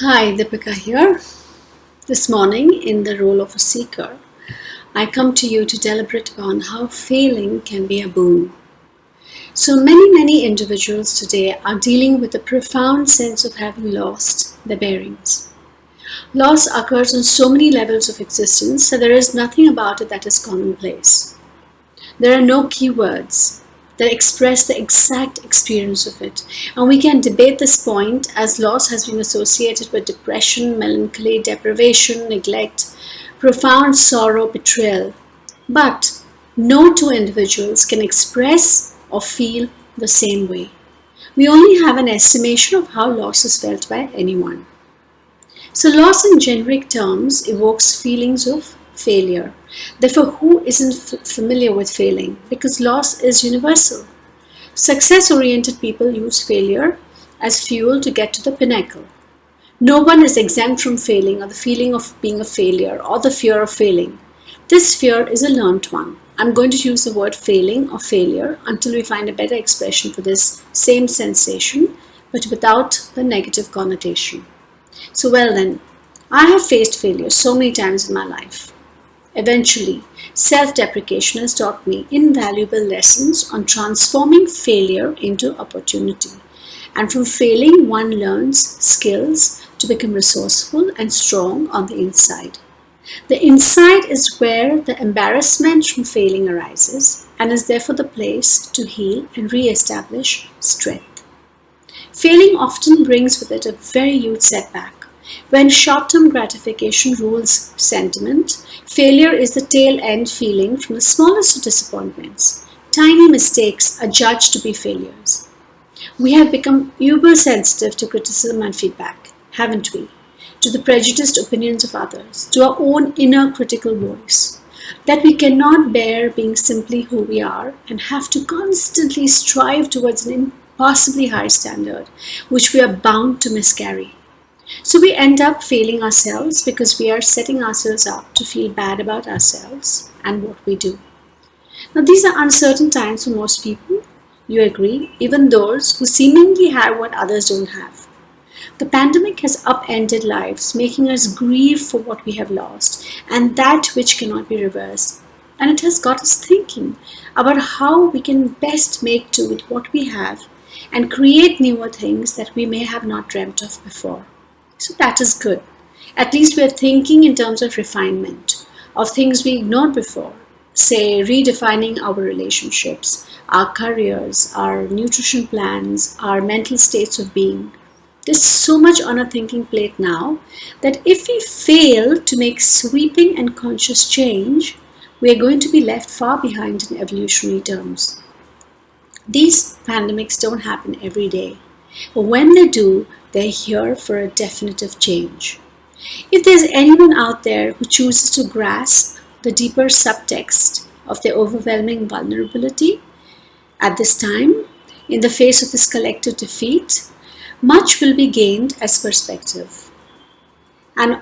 Hi, Dipika here. This morning, in the role of a seeker, I come to you to deliberate upon how failing can be a boon. So many individuals today are dealing with a profound sense of having lost their bearings. Loss occurs on so many levels of existence that there is nothing about it that is commonplace. There are no keywords that express the exact experience of it. And we can debate this point as loss has been associated with depression, melancholy, deprivation, neglect, profound sorrow, betrayal. But no two individuals can express or feel the same way. We only have an estimation of how loss is felt by anyone. So loss in generic terms evokes feelings of failure. Therefore, who isn't familiar with failing? Because loss is universal. Success-oriented people use failure as fuel to get to the pinnacle. No one is exempt from failing or the feeling of being a failure or the fear of failing. This fear is a learned one. I'm going to use the word failing or failure until we find a better expression for this same sensation, but without the negative connotation. So well then, I have faced failure so many times in my life. Eventually, self-deprecation has taught me invaluable lessons on transforming failure into opportunity. And from failing, one learns skills to become resourceful and strong on the inside. The inside is where the embarrassment from failing arises and is therefore the place to heal and re-establish strength. Failing often brings with it a very huge setback. When short-term gratification rules sentiment, failure is the tail-end feeling from the smallest of disappointments. Tiny mistakes are judged to be failures. We have become uber-sensitive to criticism and feedback, haven't we? To the prejudiced opinions of others, to our own inner critical voice, that we cannot bear being simply who we are and have to constantly strive towards an impossibly high standard, which we are bound to miscarry. So we end up failing ourselves because we are setting ourselves up to feel bad about ourselves and what we do. Now these are uncertain times for most people, you agree, even those who seemingly have what others don't have. The pandemic has upended lives, making us grieve for what we have lost and that which cannot be reversed. And it has got us thinking about how we can best make do with what we have and create newer things that we may have not dreamt of before. So that is good. At least we are thinking in terms of refinement, of things we ignored before. Say, redefining our relationships, our careers, our nutrition plans, our mental states of being. There's so much on our thinking plate now that if we fail to make sweeping and conscious change, we are going to be left far behind in evolutionary terms. These pandemics don't happen every day, but when they do, they're here for a definitive change. If there's anyone out there who chooses to grasp the deeper subtext of their overwhelming vulnerability at this time, in the face of this collective defeat, much will be gained as perspective. An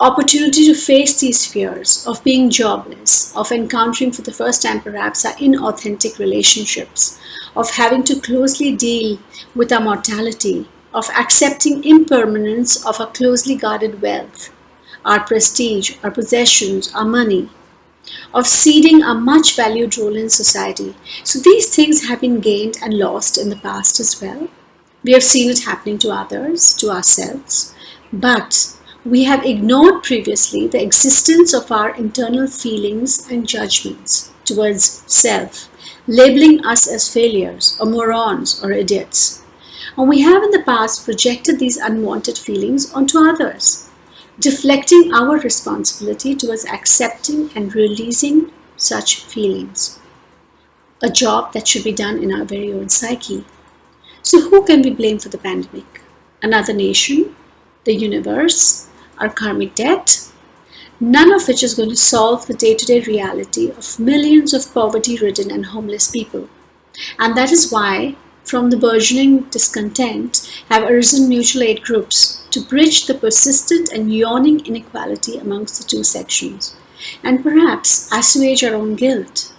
opportunity to face these fears of being jobless, of encountering for the first time perhaps our inauthentic relationships, of having to closely deal with our mortality, of accepting impermanence of our closely guarded wealth, our prestige, our possessions, our money, of ceding a much valued role in society. So these things have been gained and lost in the past as well. We have seen it happening to others, to ourselves, but we have ignored previously the existence of our internal feelings and judgments towards self, labeling us as failures or morons or idiots. And we have in the past projected these unwanted feelings onto others, deflecting our responsibility towards accepting and releasing such feelings. A job that should be done in our very own psyche. So who can we blame for the pandemic? Another nation? The universe? Our karmic debt? None of which is going to solve the day-to-day reality of millions of poverty-ridden and homeless people. And that is why from the burgeoning discontent have arisen mutual aid groups to bridge the persistent and yawning inequality amongst the two sections, and perhaps assuage our own guilt.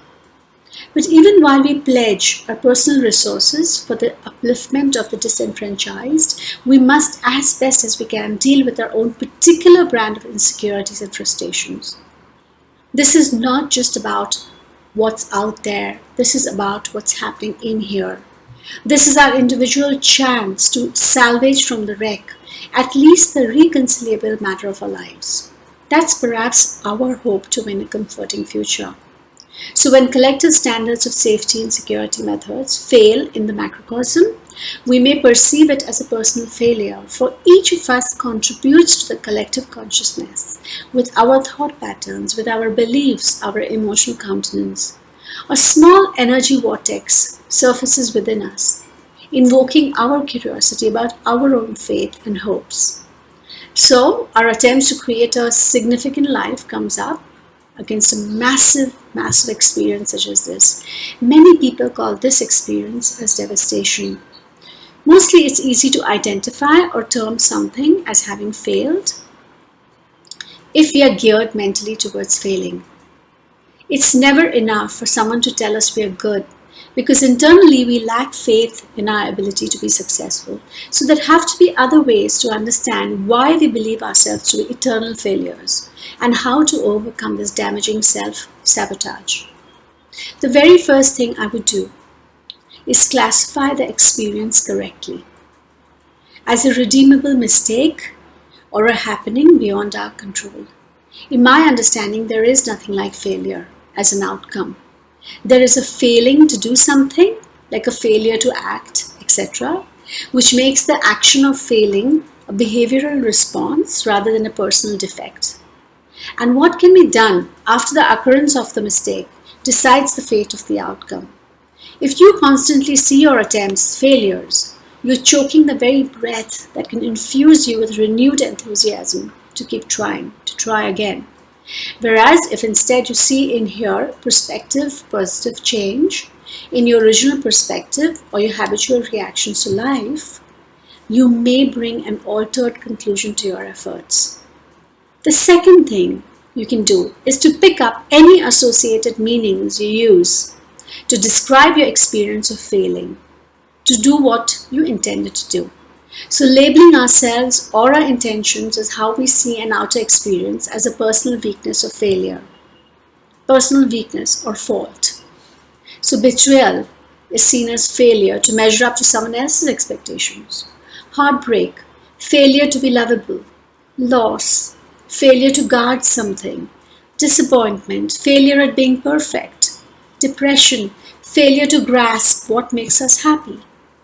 But even while we pledge our personal resources for the upliftment of the disenfranchised, we must, as best as we can, deal with our own particular brand of insecurities and frustrations. This is not just about what's out there. This is about what's happening in here. This is our individual chance to salvage from the wreck at least the reconcilable matter of our lives. That's perhaps our hope to win a comforting future. So when collective standards of safety and security methods fail in the macrocosm, we may perceive it as a personal failure, for each of us contributes to the collective consciousness with our thought patterns, with our beliefs, our emotional countenance. A small energy vortex surfaces within us, invoking our curiosity about our own faith and hopes. So our attempts to create a significant life comes up against a massive experience such as this. Many people call this experience as devastation. Mostly it's easy to identify or term something as having failed if we are geared mentally towards failing. It's never enough for someone to tell us we are good, because internally we lack faith in our ability to be successful. So there have to be other ways to understand why we believe ourselves to be eternal failures and how to overcome this damaging self-sabotage. The very first thing I would do is classify the experience correctly as a redeemable mistake or a happening beyond our control. In my understanding, there is nothing like failure as an outcome. There is a failing to do something, like a failure to act, etc., which makes the action of failing a behavioral response rather than a personal defect. And what can be done after the occurrence of the mistake decides the fate of the outcome. If you constantly see your attempts failures, you're choking the very breath that can infuse you with renewed enthusiasm to keep trying, to try again. Whereas if instead you see in here prospective positive change in your original perspective or your habitual reactions to life, you may bring an altered conclusion to your efforts. The second thing you can do is to pick up any associated meanings you use to describe your experience of failing, to do what you intended to do. So labeling ourselves or our intentions as how we see an outer experience as a personal weakness or failure, personal weakness or fault. So betrayal is seen as failure to measure up to someone else's expectations. Heartbreak, failure to be lovable. Loss, failure to guard something. Disappointment, failure at being perfect. Depression, failure to grasp what makes us happy.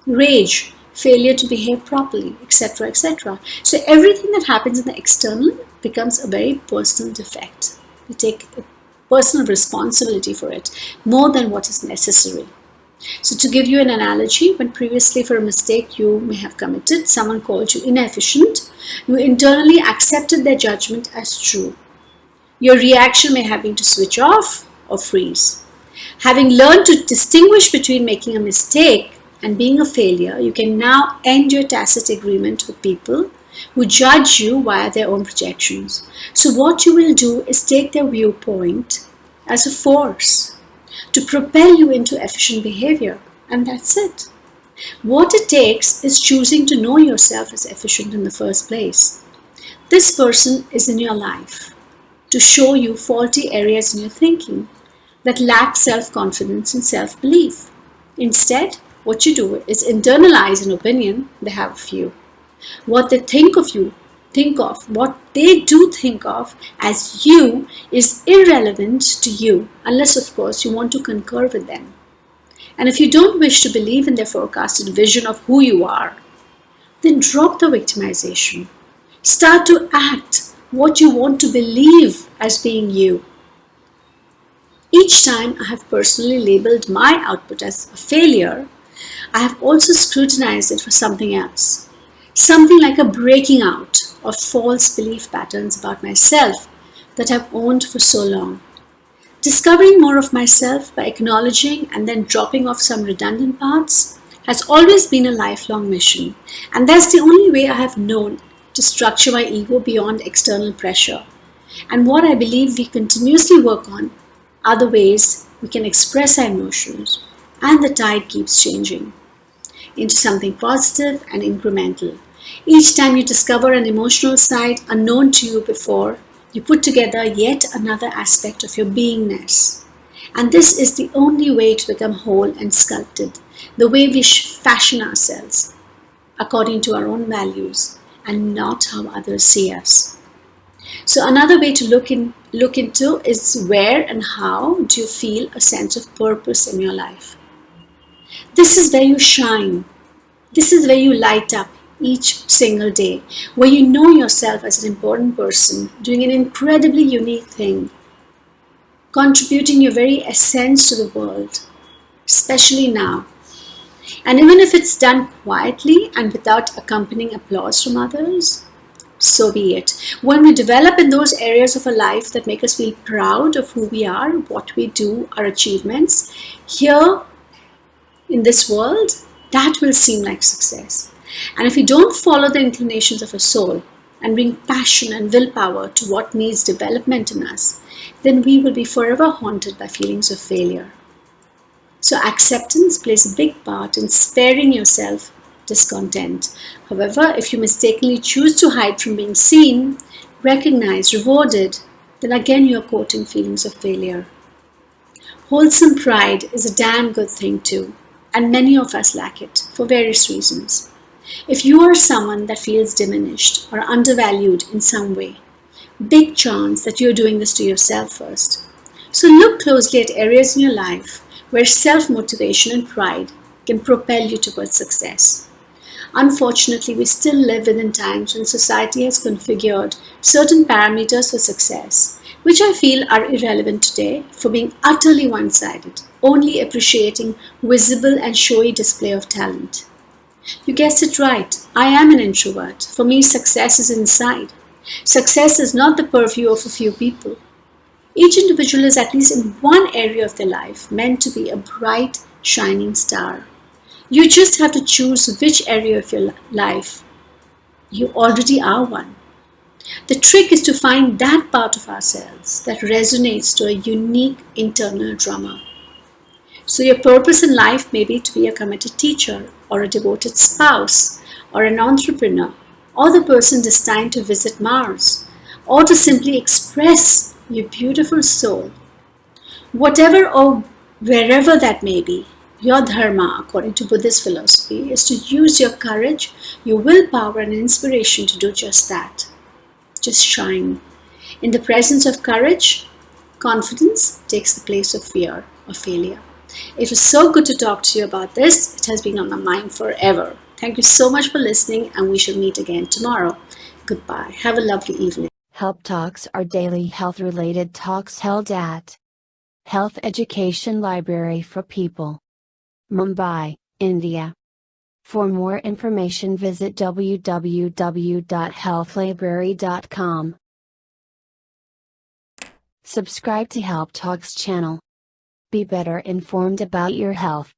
Rage, failure to behave properly, etc., etc. So everything that happens in the external becomes a very personal defect. We take personal responsibility for it more than what is necessary. So to give you an analogy, when previously for a mistake you may have committed, someone called you inefficient, you internally accepted their judgment as true. Your reaction may have been to switch off or freeze. Having learned to distinguish between making a mistake and being a failure, you can now end your tacit agreement with people who judge you via their own projections. So what you will do is take their viewpoint as a force to propel you into efficient behavior, and that's it. What it takes is choosing to know yourself as efficient in the first place. This person is in your life to show you faulty areas in your thinking that lack self-confidence and self-belief. Instead, what you do is internalize an opinion they have of you. What they think of you, what they do think of as you is irrelevant to you, unless of course you want to concur with them. And if you don't wish to believe in their forecasted vision of who you are, then drop the victimization. Start to act what you want to believe as being you. Each time I have personally labeled my output as a failure, I have also scrutinized it for something else. Something like a breaking out of false belief patterns about myself that I've owned for so long. Discovering more of myself by acknowledging and then dropping off some redundant parts has always been a lifelong mission, and that's the only way I have known to structure my ego beyond external pressure. And what I believe we continuously work on other ways we can express our emotions, and the tide keeps changing into something positive and incremental. Each time you discover an emotional side unknown to you before, you put together yet another aspect of your beingness. And this is the only way to become whole and sculpted, the way we fashion ourselves according to our own values and not how others see us. So another way to look into is where and how do you feel a sense of purpose in your life. This is where you shine. This is where you light up each single day, where you know yourself as an important person, doing an incredibly unique thing, contributing your very essence to the world, especially now. And even if it's done quietly and without accompanying applause from others, so be it. When we develop in those areas of our life that make us feel proud of who we are, what we do, our achievements, here in this world, that will seem like success. And if we don't follow the inclinations of our soul and bring passion and willpower to what needs development in us, then we will be forever haunted by feelings of failure. So acceptance plays a big part in sparing yourself discontent. However, if you mistakenly choose to hide from being seen, recognized, rewarded, then again you're courting feelings of failure. Wholesome pride is a damn good thing too, and many of us lack it for various reasons. If you are someone that feels diminished or undervalued in some way, big chance that you're doing this to yourself first. So look closely at areas in your life where self-motivation and pride can propel you towards success. Unfortunately, we still live within times when society has configured certain parameters for success, which I feel are irrelevant today for being utterly one-sided, only appreciating visible and showy display of talent. You guessed it right, I am an introvert. For me, success is inside. Success is not the purview of a few people. Each individual is at least in one area of their life meant to be a bright, shining star. You just have to choose which area of your life. You already are one. The trick is to find that part of ourselves that resonates to a unique internal drummer. So your purpose in life may be to be a committed teacher, or a devoted spouse, or an entrepreneur, or the person destined to visit Mars, or to simply express your beautiful soul. Whatever or wherever that may be, your dharma, according to Buddhist philosophy, is to use your courage, your willpower, and inspiration to do just that. Just shine. In the presence of courage, confidence takes the place of fear or failure. It was so good to talk to you about this. It has been on my mind forever. Thank you so much for listening, and we shall meet again tomorrow. Goodbye. Have a lovely evening. Help Talks are daily health-related talks held at Health Education Library for People, Mumbai, India. For more information visit www.healthlibrary.com. Subscribe to Help Talks channel. Be better informed about your health.